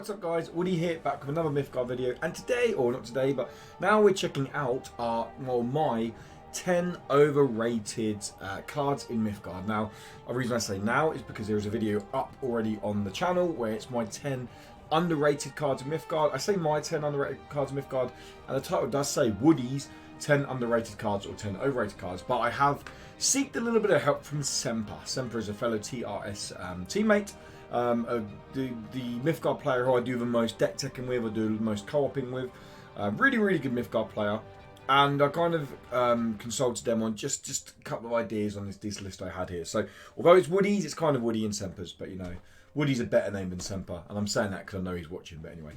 What's up guys, Woody here, back with another Mythgard video, and today, or not today, but now we're checking out my 10 overrated cards in Mythgard. Now, the reason I say now is because there is a video up already on the channel where it's my 10 underrated cards in Mythgard. I say my 10 underrated cards in Mythgard, and the title does say Woody's 10 underrated cards or 10 overrated cards, but I have seeked a little bit of help from Semper. Semper is a fellow TRS teammate. The Mythgard player who I do the most deck teching with, I do the most co-oping with. Really good Mythgard player. And I kind of consulted them on just a couple of ideas on this list I had here. So, although it's Woody's, it's kind of Woody and Semper's, but you know, Woody's a better name than Semper. And I'm saying that because I know he's watching, but anyway.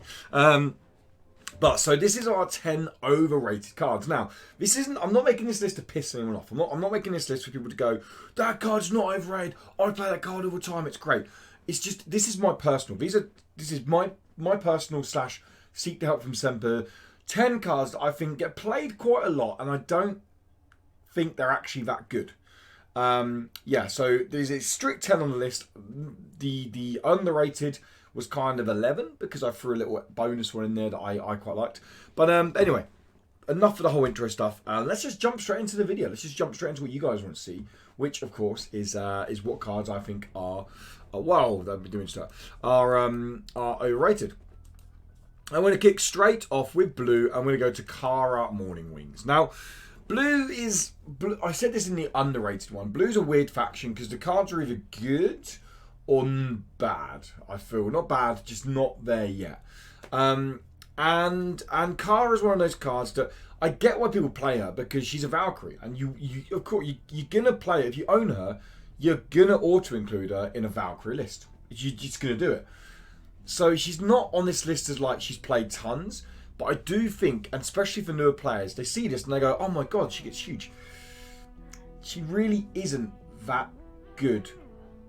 So this is our 10 overrated cards. Now, this isn't, I'm not making this list to piss anyone off. I'm not making this list for people to go, that card's not overrated, I play that card all the time, it's great. It's just, this is my personal, this is my personal / seek the help from Semper 10 cards that I think get played quite a lot, and I don't think they're actually that good. Yeah, so there's a strict 10 on the list. The underrated was kind of 11 because I threw a little bonus one in there that I quite liked. But anyway, enough of the whole intro stuff. Let's just jump straight into the video. Let's just jump straight into what you guys want to see, which of course is what cards I think are overrated. I'm going to kick straight off with blue. I'm going to go to Kara Morning Wings. Now, blue is... I said this in the underrated one. Blue's a weird faction because the cards are either good or bad, I feel. Not bad, just not there yet. And Kara is one of those cards that... I get why people play her because she's a Valkyrie. And you of course, you're going to play her. If you own her, you're going to auto-include her in a Valkyrie list. You're just going to do it. So she's not on this list as like she's played tons, but I do think, and especially for newer players, they see this and they go, oh my god, she gets huge. She really isn't that good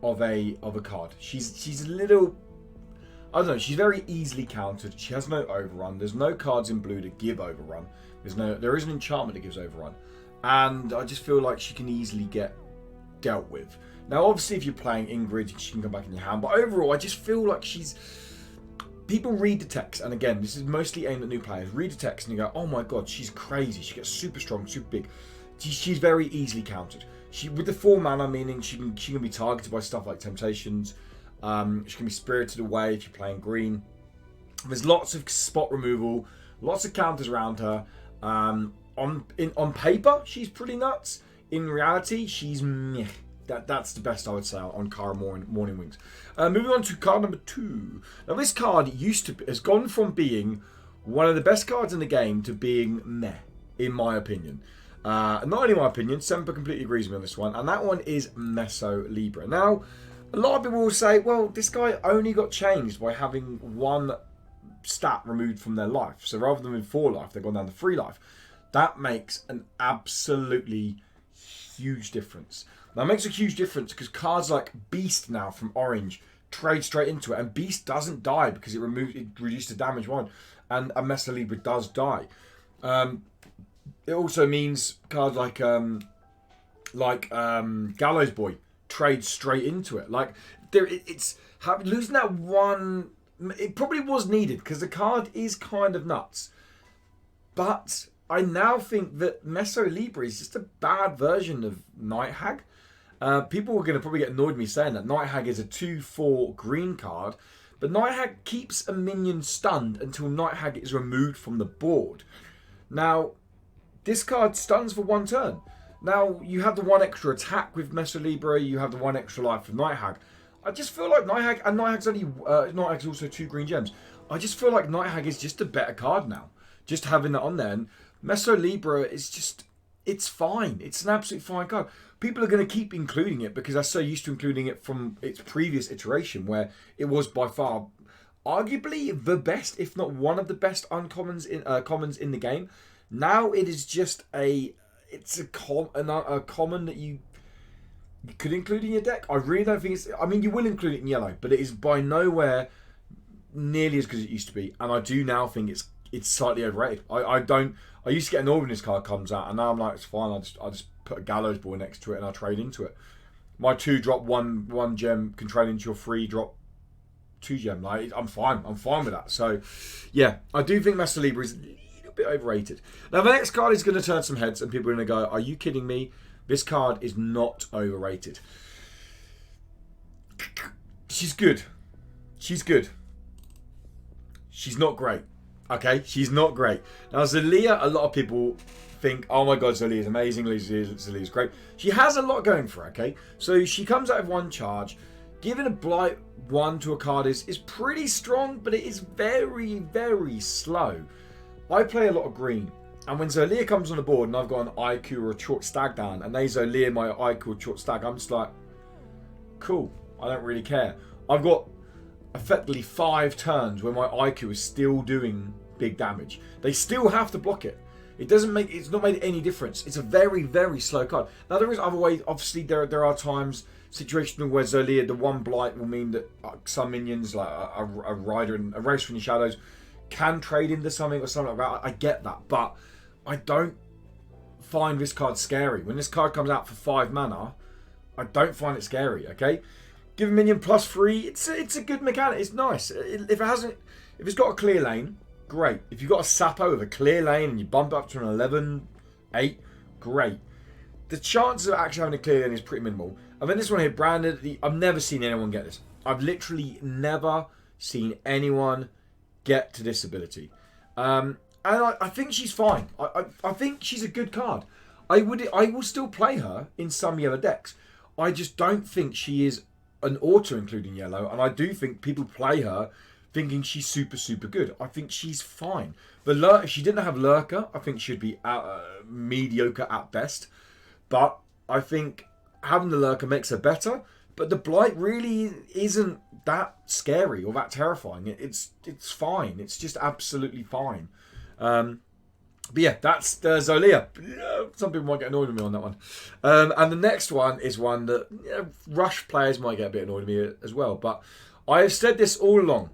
of a card. She's a little, I don't know, she's very easily countered. She has no overrun. There's no cards in blue that give overrun. There is an enchantment that gives overrun. And I just feel like she can easily get dealt with. Now obviously if you're playing Ingrid, she can come back in your hand, but overall I just feel like people read the text, and again this is mostly aimed at new players, read the text and you go, oh my god, she's crazy, she gets super strong, super big. She's very easily countered. With the 4 mana, meaning she can be targeted by stuff like Temptations, she can be spirited away if you're playing green. There's lots of spot removal, lots of counters around her. On paper she's pretty nuts. In reality she's meh. That's the best I would say on Kara Morning Wings. Moving on to card number 2. Now this card has gone from being one of the best cards in the game to being meh, in my opinion. Not only my opinion, Semper completely agrees with me on this one, and that one is Meso Libra. Now, a lot of people will say, well, this guy only got changed by having 1 stat removed from their life. So rather than with 4 life, they've gone down to 3 life. That makes an absolutely huge difference. That makes a huge difference because cards like Beast now from Orange trade straight into it, and Beast doesn't die because it reduced the damage 1, and a Meso Libra does die. It also means cards like Gallows Boy trade straight into it. Like losing that 1, it probably was needed because the card is kind of nuts, but I now think that Meso Libra is just a bad version of Night Hag. People are going to probably get annoyed with me saying that. Night Hag is a 2/4 green card, but Night Hag keeps a minion stunned until Night Hag is removed from the board. Now, this card stuns for 1 turn. Now, you have the 1 extra attack with Meso Libra, you have the 1 extra life for Night Hag. I just feel like Night Hag, and Night Hag's also 2 green gems. I just feel like Night Hag is just a better card now. Just having that on there. And Meso Libra is just, it's fine. It's an absolutely fine card. People are going to keep including it because they're so used to including it from its previous iteration where it was by far arguably the best, if not one of the best commons in the game. Now it is just a common that you could include in your deck. I really don't think it's, I mean you will include it in yellow, but it is by nowhere nearly as good as it used to be, and I do now think it's slightly overrated. I used to get annoyed when this card comes out, and now I'm like, it's fine, I just put a Gallows Boy next to it and I'll trade into it. My 2-drop 1 gem can trade into your 3-drop 2 gem. Like, I'm fine with that. So, yeah, I do think Master Libra is a little bit overrated. Now, the next card is going to turn some heads, and people are going to go, are you kidding me? This card is not overrated. She's good. She's good. She's not great. Okay? She's not great. Now, Zalia, a lot of people think, oh my god, Zalia is amazing, Zalia is great. She has a lot going for her, okay? So she comes out of 1 charge. Giving a Blight 1 to a card is pretty strong, but it is very, very slow. I play a lot of green, and when Zalia comes on the board and I've got an IQ or a short stag down, and they Zalia my IQ or short stag, I'm just like, cool, I don't really care. I've got effectively 5 turns where my IQ is still doing big damage. They still have to block it. It's not made any difference. It's a very, very slow card. Now, there is other ways. Obviously, there are times, situational, where Zalia, the 1 blight will mean that some minions, like a rider and a race from the shadows, can trade into something or something like that. I get that, but I don't find this card scary. When this card comes out for 5 mana, I don't find it scary. Okay, give a minion +3. It's a good mechanic. It's nice. If it's got a clear lane, great. If you've got a Sapo with a clear lane and you bump up to an 11/8, great. The chances of actually having a clear lane is pretty minimal. And then this one here, branded. I've never seen anyone get this. I've literally never seen anyone get to this ability. And I think she's fine. I think she's a good card. I will still play her in some yellow decks. I just don't think she is an auto including yellow, and I do think people play her thinking she's super, super good. I think she's fine. If she didn't have Lurker, I think she'd be mediocre at best. But I think having the Lurker makes her better. But the Blight really isn't that scary or that terrifying. It's fine. It's just absolutely fine. But yeah, that's Zalia. Some people might get annoyed with me on that one. And the next one is one that Rush players might get a bit annoyed with me as well. But I have said this all along.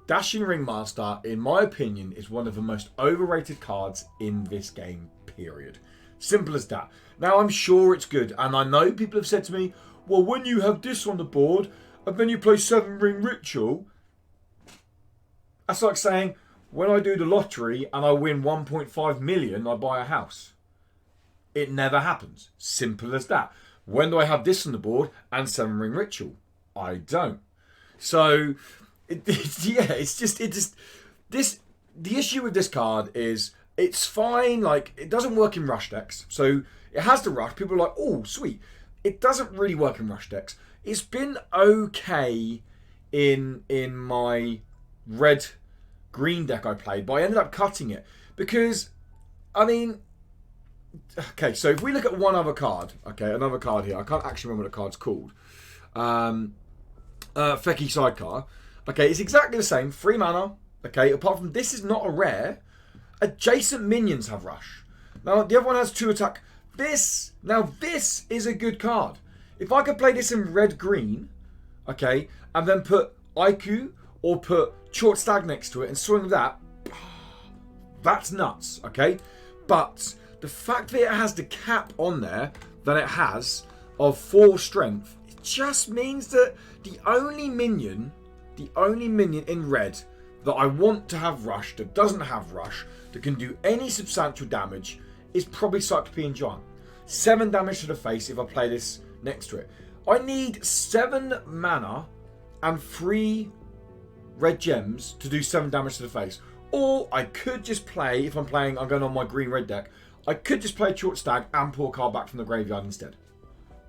Dashing Ringmaster, in my opinion, is one of the most overrated cards in this game, period. Simple as that. Now, I'm sure it's good. And I know people have said to me, well, when you have this on the board, and then you play 7 Ring Ritual, that's like saying, when I do the lottery and I win 1.5 million, I buy a house. It never happens. Simple as that. When do I have this on the board and 7 Ring Ritual? I don't. So, the issue with this card is it's fine. Like, it doesn't work in rush decks. So, it has the rush. People are like, oh, sweet. It doesn't really work in rush decks. It's been okay in my red-green deck I played, but I ended up cutting it because, I mean, okay, so if we look at one other card, okay, another card here, I can't actually remember what the card's called. Feki Sidecar. Okay, it's exactly the same, 3 mana. Okay, apart from this is not a rare. Adjacent minions have rush. Now, the other one has 2 attack. This is a good card. If I could play this in red-green, okay, and then put IQ or put Short Stag next to it and swing that, that's nuts, okay? But the fact that it has the cap on there that it has of 4 strength, it just means that the only minion in red that I want to have rush, that doesn't have rush, that can do any substantial damage, is probably Cyclopean Giant. 7 damage to the face if I play this next to it. I need 7 mana and 3 red gems to do 7 damage to the face. Or I could just play, if I'm going on my green-red deck, I could just play Short Stag and pull a card back from the graveyard instead.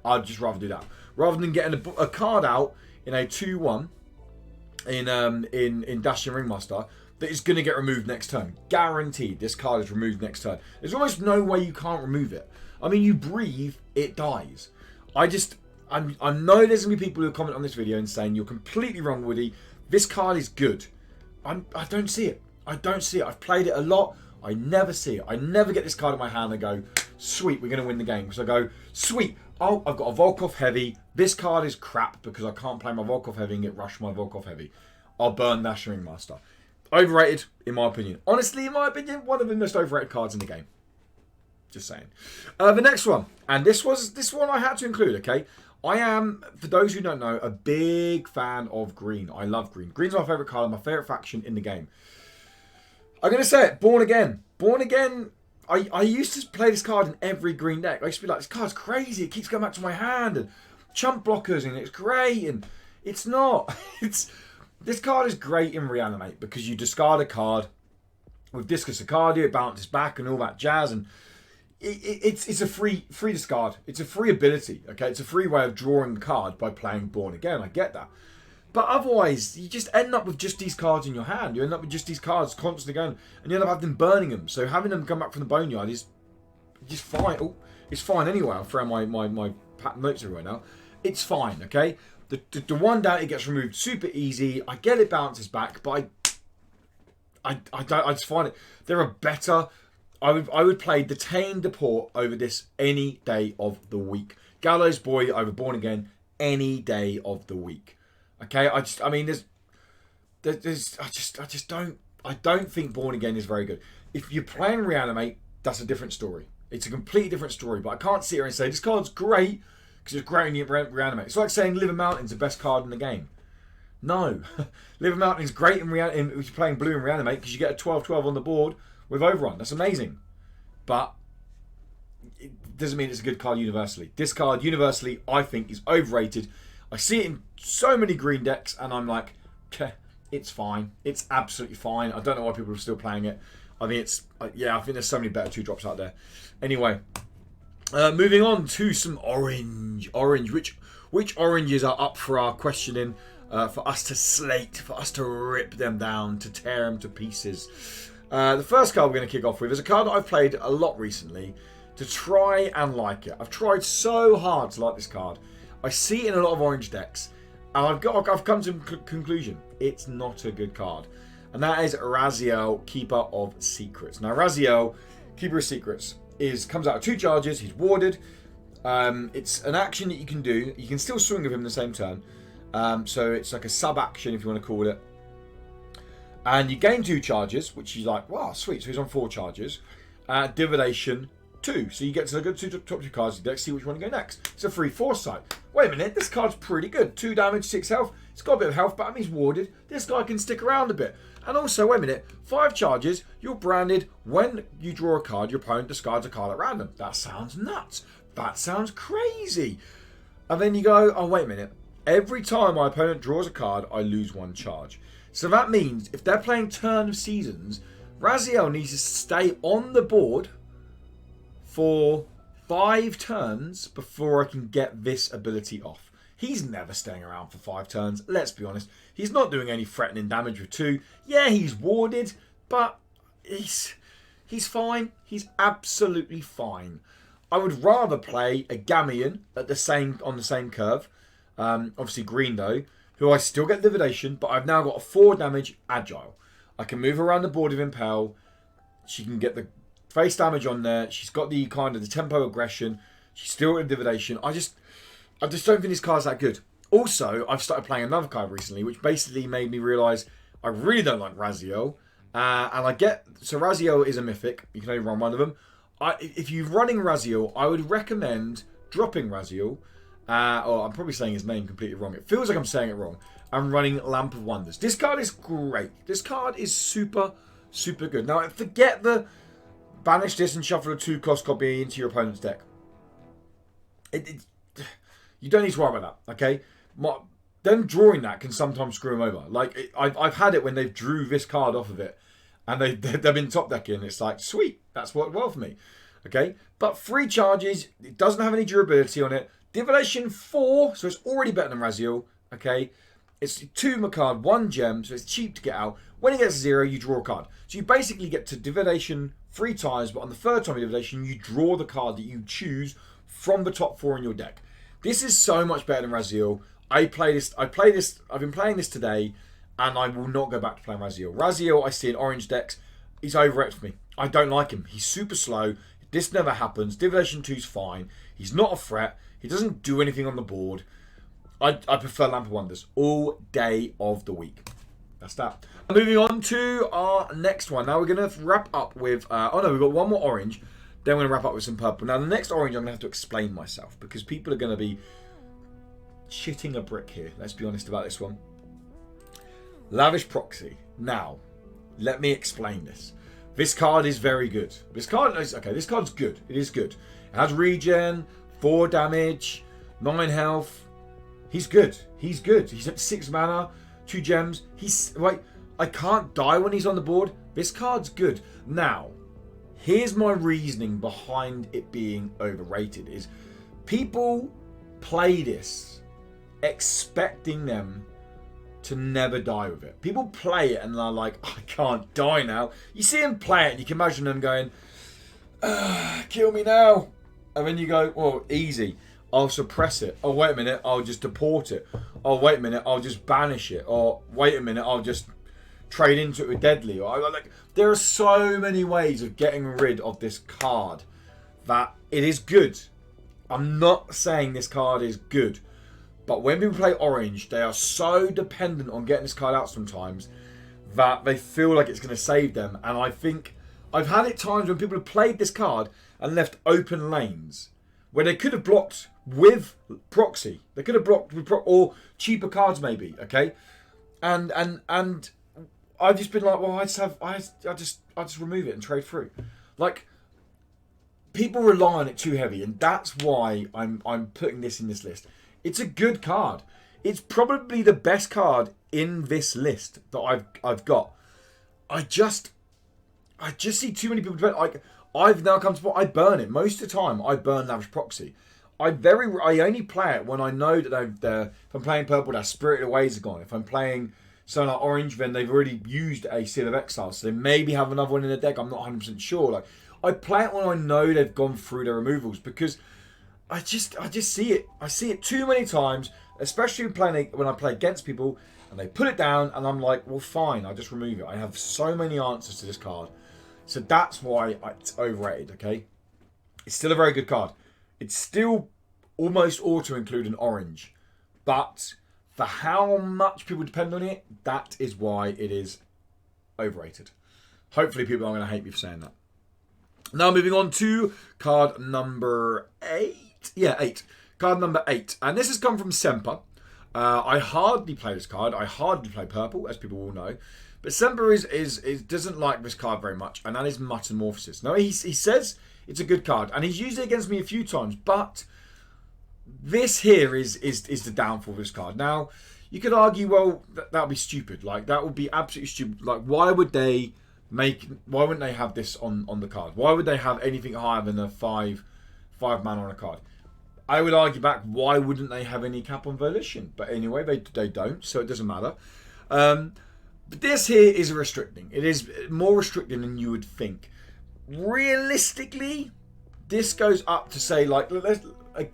I'd just rather do that. Rather than getting a card out in a 2-1 in Dashing Ringmaster that is going to get removed next turn. Guaranteed this card is removed next turn. There's almost no way you can't remove it. I mean, you breathe, it dies. I know there's going to be people who comment on this video and saying, you're completely wrong, Woody. This card is good. I don't see it. I don't see it. I've played it a lot. I never see it. I never get this card in my hand and go, sweet, we're going to win the game. So I go, sweet, oh, I've got a Volkov Heavy. This card is crap because I can't play my Volkov Heavy and get rushed my Volkov Heavy. I'll burn Dashing Ringmaster. Overrated, in my opinion. Honestly, in my opinion, one of the most overrated cards in the game. Just saying. The next one, and this one I had to include, okay? I am, for those who don't know, a big fan of green. I love green. Green's my favourite colour, my favourite faction in the game. I'm going to say it, Born Again. Born Again, I used to play this card in every green deck. I used to be like, this card's crazy. It keeps going back to my hand. And chump blockers, and it's great. And it's not. This card is great in Reanimate because you discard a card with Discus Cardio, it bounces back and all that jazz. And it's a free discard. It's a free ability, okay? It's a free way of drawing the card by playing Born Again. I get that. But otherwise, you just end up with just these cards in your hand. You end up with just these cards constantly going, and you end up having them burning them. So having them come back from the boneyard is just fine. Oh, it's fine anyway. I'm throwing my patent notes everywhere now. It's fine, okay? The one down, it gets removed super easy. I get it bounces back, but I just find it. There are better. I would play Detain Deport over this any day of the week. Gallows Boy over Born Again any day of the week. Okay, I don't think Born Again is very good. If you're playing Reanimate, that's a different story. It's a completely different story. But I can't sit here and say this card's great because it's great in Reanimate. It's like saying Live Mountain's the best card in the game. No, Live Mountain is great if you're playing blue and Reanimate because you get a 12/12 on the board with Overrun. That's amazing. But it doesn't mean it's a good card universally. This card universally, I think, is overrated. I see it in so many green decks, and I'm like, it's fine. It's absolutely fine. I don't know why people are still playing it. I think it's, I think there's so many better 2-drops out there. Anyway, moving on to some orange. Which oranges are up for our questioning, for us to slate, for us to rip them down, to tear them to pieces. The first card we're going to kick off with is a card that I've played a lot recently to try and like it. I've tried so hard to like this card. I see it in a lot of orange decks, and I've come to a conclusion. It's not a good card. And that is Raziel, Keeper of Secrets. Now, Raziel, Keeper of Secrets, comes out of 2 charges. He's warded. It's an action that you can do. You can still swing with him the same turn. So it's like a sub-action, if you want to call it. And you gain 2 charges, which is like, wow, sweet. So he's on 4 charges. Divination 2. So you get to the top 2 cards of the deck, see which one to go next. It's a free foresight. Wait a minute, this card's pretty good. 2 damage, 6 health. It's got a bit of health, but I mean, he's warded. This guy can stick around a bit. And also, wait a minute, 5 charges, you're branded. When you draw a card, your opponent discards a card at random. That sounds nuts. That sounds crazy. And then you go, oh, wait a minute. Every time my opponent draws a card, I lose 1 charge. So that means if they're playing Turn of Seasons, Raziel needs to stay on the board for 5 turns before I can get this ability off. He's never staying around for 5 turns, let's be honest. He's not doing any threatening damage with 2. Yeah, he's warded, but he's fine. He's absolutely fine. I would rather play a Gamian on the same curve. Obviously green though, who I still get Lividation, but I've now got a 4 damage Agile. I can move around the board with Impel. She can get the face damage on there. She's got the kind of the tempo aggression. She's still in Divination. I just don't think this card's that good. Also, I've started playing another card recently, which basically made me realise I really don't like Raziel. So Raziel is a mythic. You can only run one of them. If you're running Raziel, I would recommend dropping Raziel. I'm probably saying his name completely wrong. It feels like I'm saying it wrong. I'm running Lamp of Wonders. This card is great. This card is super, super good. Now, forget the banish this and shuffle a 2-cost copy into your opponent's deck. You don't need to worry about that, okay? Them drawing that can sometimes screw them over. Like, I've had it when they've drew this card off of it, and they've been top decking. It's like, sweet, that's worked well for me, okay? But 3 charges, it doesn't have any durability on it. Divination 4, so it's already better than Raziel, okay? It's 2 card, 1 gem, so it's cheap to get out. When it gets 0, you draw a card. So you basically get to Divination 3 times, but on the 3rd time of Divination, you draw the card that you choose from the top 4 in your deck. This is so much better than Raziel. I've been playing this today, and I will not go back to playing Raziel. Raziel, I see in orange decks, he's overrated for me. I don't like him. He's super slow. This never happens. Divination 2's fine. He's not a threat. He doesn't do anything on the board. I prefer Lamp of Wonders all day of the week. That's that. Moving on to our next one. Now we're going to wrap up with... we've got one more orange. Then we're going to wrap up with some purple. Now the next orange I'm going to have to explain myself because people are going to be shitting a brick here. Let's be honest about this one. Lavish proxy. Now, let me explain this. This card is very good. This card's good. It is good. It has regen, 4 damage, 9 health. He's good. He's good. He's at 6 mana, 2 gems. He's right. I can't die when he's on the board. This card's good. Now, here's my reasoning behind it being overrated. Is people play this expecting them to never die with it. People play it and they're like, I can't die now. You see them play it and you can imagine them going, kill me now. And then you go, well, easy. I'll suppress it. Oh, wait a minute. I'll just deport it. Oh, wait a minute. I'll just banish it. Or wait a minute. I'll just trade into it with deadly. Or like, there are so many ways of getting rid of this card that it is good. I'm not saying this card is good. But when people play orange, they are so dependent on getting this card out sometimes that they feel like it's going to save them. And I think I've had it times when people have played this card and left open lanes where they could have blocked with proxy. They could have blocked with or cheaper cards maybe. Okay, and I've just been like, well, I just remove it and trade through. Like, people rely on it too heavy, and that's why I'm putting this in this list. It's a good card. It's probably the best card in this list that I've got. I just see too many people do it. Like, I've now come to point I burn it most of the time. I burn Lavish Proxy. I only play it when I know that if I'm playing purple, their Spirited Aways are gone. If I'm playing something like orange, then they've already used a Seal of Exile, so they maybe have another one in the deck. I'm not 100% sure. Like, I play it when I know they've gone through their removals because I just see it. I see it too many times, especially when I play against people and they put it down and I'm like, well, fine, I'll just remove it. I have so many answers to this card. So that's why it's overrated, okay? It's still a very good card. It's still almost auto-include an orange. But for how much people depend on it, that is why it is overrated. Hopefully people aren't going to hate me for saying that. Now moving on to card number 8. Yeah, 8. Card number 8. And this has come from Semper. I hardly play this card. I hardly play purple, as people will know. But Semper doesn't like this card very much, and that is Metamorphosis. Now, he says it's a good card, and he's used it against me a few times, but this here is the downfall of this card. Now, you could argue, well, that would be stupid. Like, that would be absolutely stupid. Like, why wouldn't they have this on the card? Why would they have anything higher than a 5 mana on a card? I would argue back, why wouldn't they have any cap on Volition? But anyway, they don't, so it doesn't matter. But this here is restricting. It is more restricting than you would think. Realistically, this goes up to say, like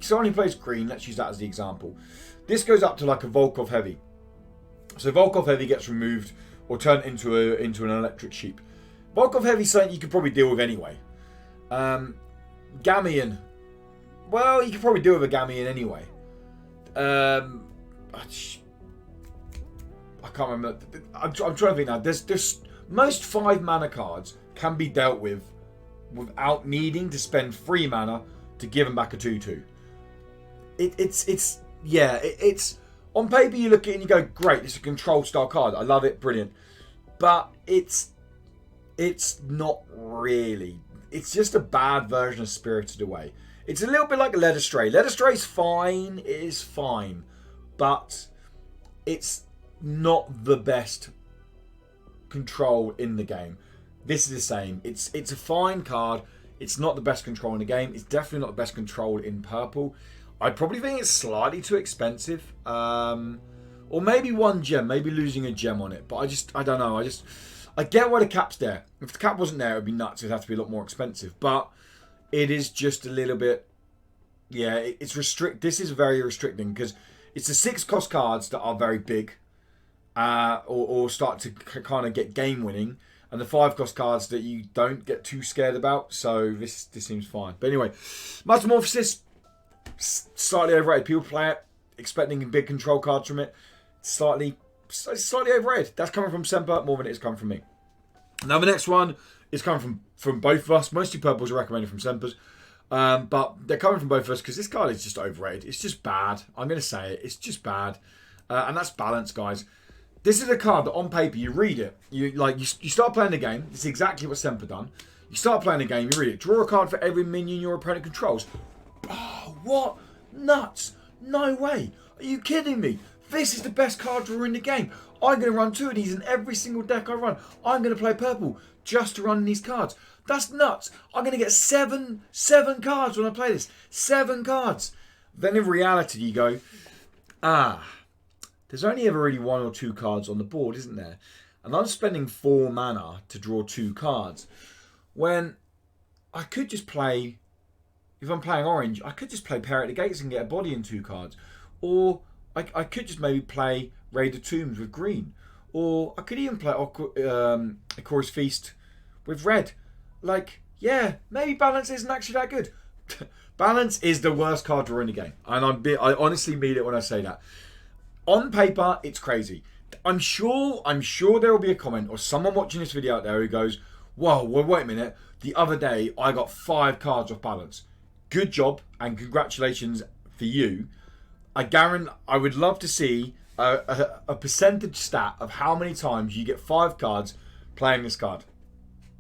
someone who plays green, let's use that as the example. This goes up to like a Volkov Heavy. So Volkov Heavy gets removed or turned into an electric sheep. Volkov Heavy is something you could probably deal with anyway. Gamian. Well, you could probably deal with a Gamian anyway. I can't remember. I'm trying to think now. There's most 5 mana cards can be dealt with without needing to spend 3 mana to give them back a 2/2. It's on paper you look at it and you go, great, it's a control style card. I love it, brilliant. But it's not really. It's just a bad version of Spirited Away. It's a little bit like Led Astray. Led Astray's fine. It is fine, but it's not the best control in the game. This is the same. It's a fine card. It's not the best control in the game. It's definitely not the best control in purple. I probably think it's slightly too expensive. Or maybe 1 gem. Maybe losing a gem on it. But I don't know. I get why the cap's there. If the cap wasn't there, it would be nuts. It'd have to be a lot more expensive. But it is just a little bit... Yeah, it's This is very restricting because it's the 6 cost cards that are very big. Or start to kind of get game winning, and the 5 cost cards that you don't get too scared about. So this seems fine. But anyway, Metamorphosis, slightly overrated. People play it expecting big control cards from it. Slightly overrated. That's coming from Semper more than it is coming from me. Now the next one is coming from both of us. Mostly purples are recommended from Semper's. But they're coming from both of us because this card is just overrated. It's just bad. I'm going to say it. It's just bad. And that's balance, guys. This is a card that on paper, you read it. You start playing the game. It's exactly what Semper done. You start playing the game, you read it. Draw a card for every minion your opponent controls. Oh, what? Nuts. No way. Are you kidding me? This is the best card drawer in the game. I'm going to run 2 of these in every single deck I run. I'm going to play purple just to run these cards. That's nuts. I'm going to get seven cards when I play this. 7 cards. Then in reality, you go, there's only ever really 1 or 2 cards on the board, isn't there? And I'm spending 4 mana to draw 2 cards. When I could just play, if I'm playing orange, I could just play Pair at the Gates and get a body in 2 cards. Or I could just maybe play Raid of Tombs with green. Or I could even play Chorus Feast with red. Like, yeah, maybe balance isn't actually that good. Balance is the worst card drawer in the game. And I honestly mean it when I say that. On paper, it's crazy. I'm sure there will be a comment or someone watching this video out there who goes, whoa, well, wait a minute. The other day, I got 5 cards off balance. Good job and congratulations for you. I would love to see a percentage stat of how many times you get 5 cards playing this card.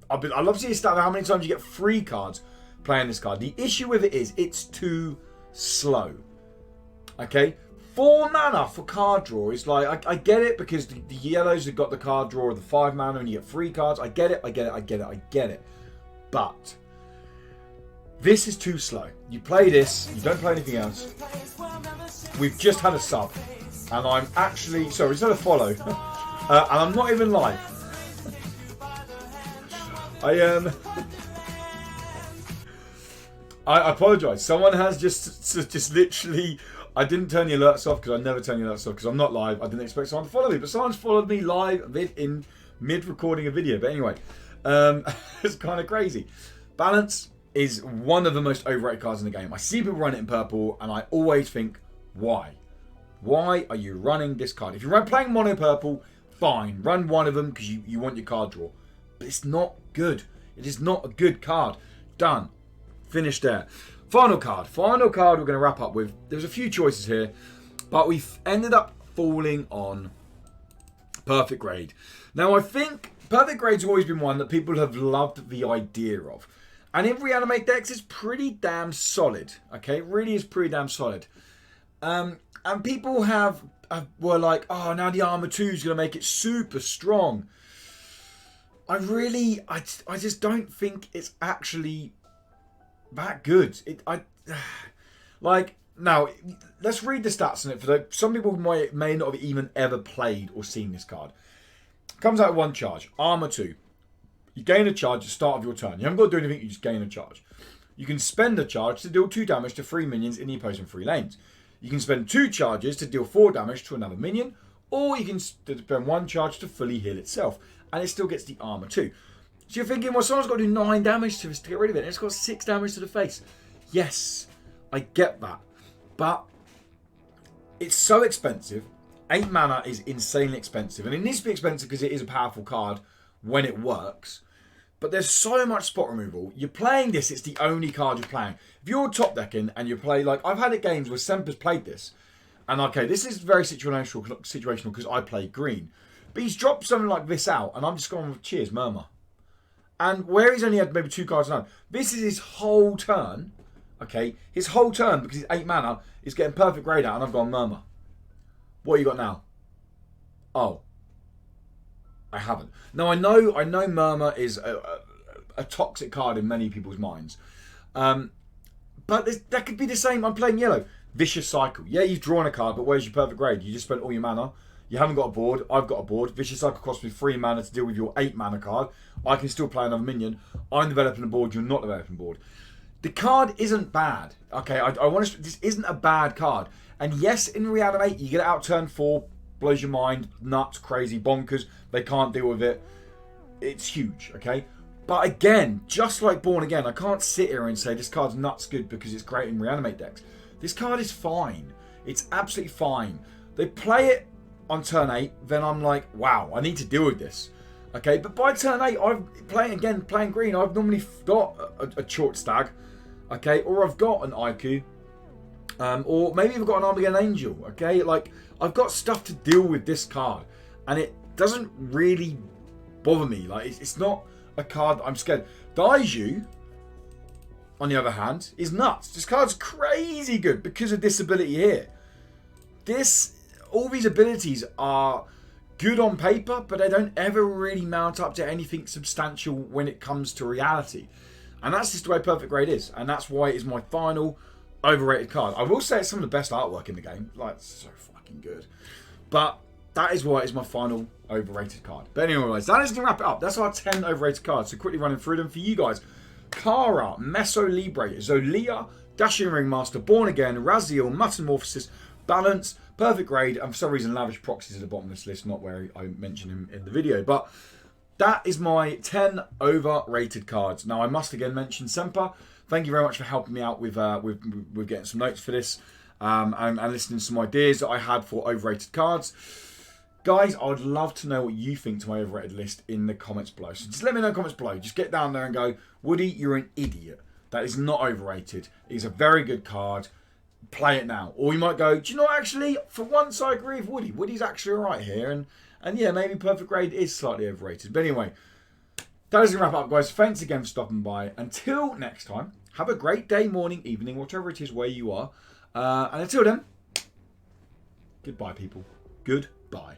I'd love to see a stat of how many times you get 3 cards playing this card. The issue with it is it's too slow. Okay? 4 mana for card draw is like, I get it because the yellows have got the card draw of the 5 mana and you get 3 cards. I get it. But this is too slow. You play this, you don't play anything else. We've just had a sub. And I'm actually, sorry, it's not a follow. And I'm not even live. I apologise. Someone has just literally, I didn't turn the alerts off because I never turn the alerts off because I'm not live. I didn't expect someone to follow me, but someone's followed me live in mid recording a video. But anyway, it's kind of crazy. Balance is one of the most overrated cards in the game. I see people run it in purple and I always think, why? Why are you running this card? If you're playing mono purple, fine. Run one of them because you want your card draw. But it's not good. It is not a good card. Done. Finished there. Final card we're going to wrap up with. There's a few choices here, but we've ended up falling on Perfect Grade. Now, I think Perfect Grade's always been one that people have loved the idea of. And in Reanimate decks, it's pretty damn solid. Okay, it really is pretty damn solid. And people were like, oh, now the Armor 2 is going to make it super strong. I just don't think it's actually that good. Now, let's read the stats on it. For some people may not have even ever played or seen this card. Comes out with 1 charge. Armor 2. You gain a charge at the start of your turn. You haven't got to do anything, you just gain a charge. You can spend a charge to deal 2 damage to 3 minions in the opposing 3 lanes. You can spend 2 charges to deal 4 damage to another minion, or you can spend 1 charge to fully heal itself, and it still gets the armor 2. So you're thinking, well, someone's got to do 9 damage to get rid of it, and it's got 6 damage to the face. Yes, I get that, but it's so expensive. 8 mana is insanely expensive, and it needs to be expensive because it is a powerful card when it works. But there's so much spot removal. You're playing this, it's the only card you're playing. If you're top decking and you play, like, I've had it games where Semper's played this. And okay, this is very situational because I play green. But he's dropped something like this out and I'm just going with cheers, Murmur. And where he's only had maybe 2 cards now, this is his whole turn. Okay, his whole turn because he's 8 mana is getting Perfect Grade out and I've gone Murmur. What you got now? Oh. I haven't. Now I know Murmur is a toxic card in many people's minds, but that could be the same. I'm playing yellow. Vicious Cycle. Yeah, you've drawn a card, but where's your Perfect Grade? You just spent all your mana. You haven't got a board. I've got a board. Vicious Cycle costs me 3 mana to deal with your 8 mana card. I can still play another minion. I'm developing a board. You're not developing a board. The card isn't bad. Okay, I want to. This isn't a bad card. And yes, in Reanimate, you get it out turn 4. Blows your mind, nuts, crazy, bonkers. They can't deal with it. It's huge, okay? But again, just like Born Again, I can't sit here and say this card's nuts good because it's great in Reanimate decks. This card is fine. It's absolutely fine. They play it on turn 8, then I'm like, wow, I need to deal with this. Okay, but by turn 8, I'm playing green. I've normally got a short stag. Okay, or I've got an Aiku. Or maybe I've got an Armageddon Angel. Okay, like I've got stuff to deal with this card. And it doesn't really bother me. Like it's not a card that I'm scared. Daiju, on the other hand, is nuts. This card's crazy good because of this ability here. All these abilities are good on paper, but they don't ever really mount up to anything substantial when it comes to reality. And that's just the way Perfect Grade is. And that's why it is my final overrated card. I will say it's some of the best artwork in the game. Like, it's so fucking good. But that is why it's my final overrated card. But anyways, that is going to wrap it up. That's our 10 overrated cards. So quickly running through them for you guys. Kara, Meso, Libra, Zolia, Dashing Ringmaster, Born Again, Raziel, Metamorphosis, Balance, Perfect Grade, and for some reason Lavish Proxy is at the bottom of this list, not where I mentioned him in the video. But that is my 10 overrated cards. Now I must again mention Semper. Thank you very much for helping me out with getting some notes for this and listening to some ideas that I had for overrated cards. Guys, I would love to know what you think to my overrated list in the comments below. So just let me know in the comments below. Just get down there and go, Woody, you're an idiot. That is not overrated. It is a very good card. Play it now. Or you might go, do you know what, actually, for once I agree with Woody. Woody's actually alright here. And yeah, maybe Perfect Grade is slightly overrated. But anyway, that is going to wrap up, guys. Thanks again for stopping by. Until next time, have a great day, morning, evening, whatever it is where you are. And until then, goodbye, people. Goodbye.